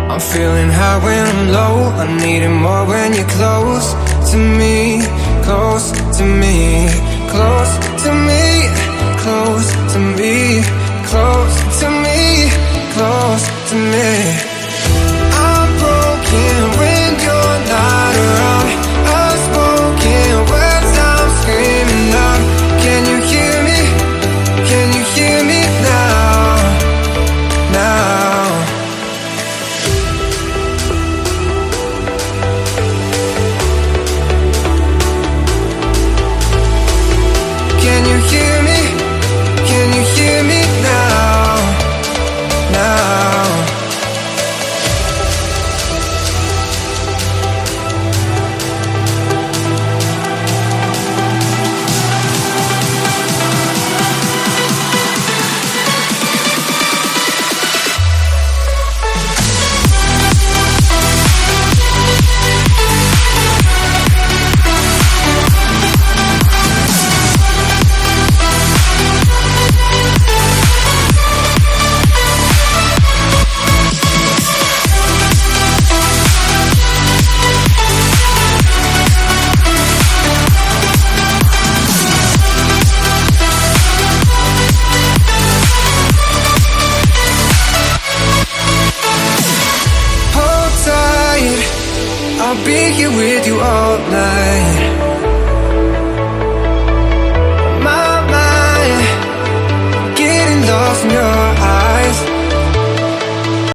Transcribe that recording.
I'm feeling high when I'm low, I need it more when you're close to me, close to me, close to me, close to me, close to me, close to me. I'm broken when you're not around, unspoken words I'm screaming out. Can you hear me? Can you hear me now? Now. Can you hear me? Can you hear me now? Now. I'll be here with you all night. My mind, getting lost in your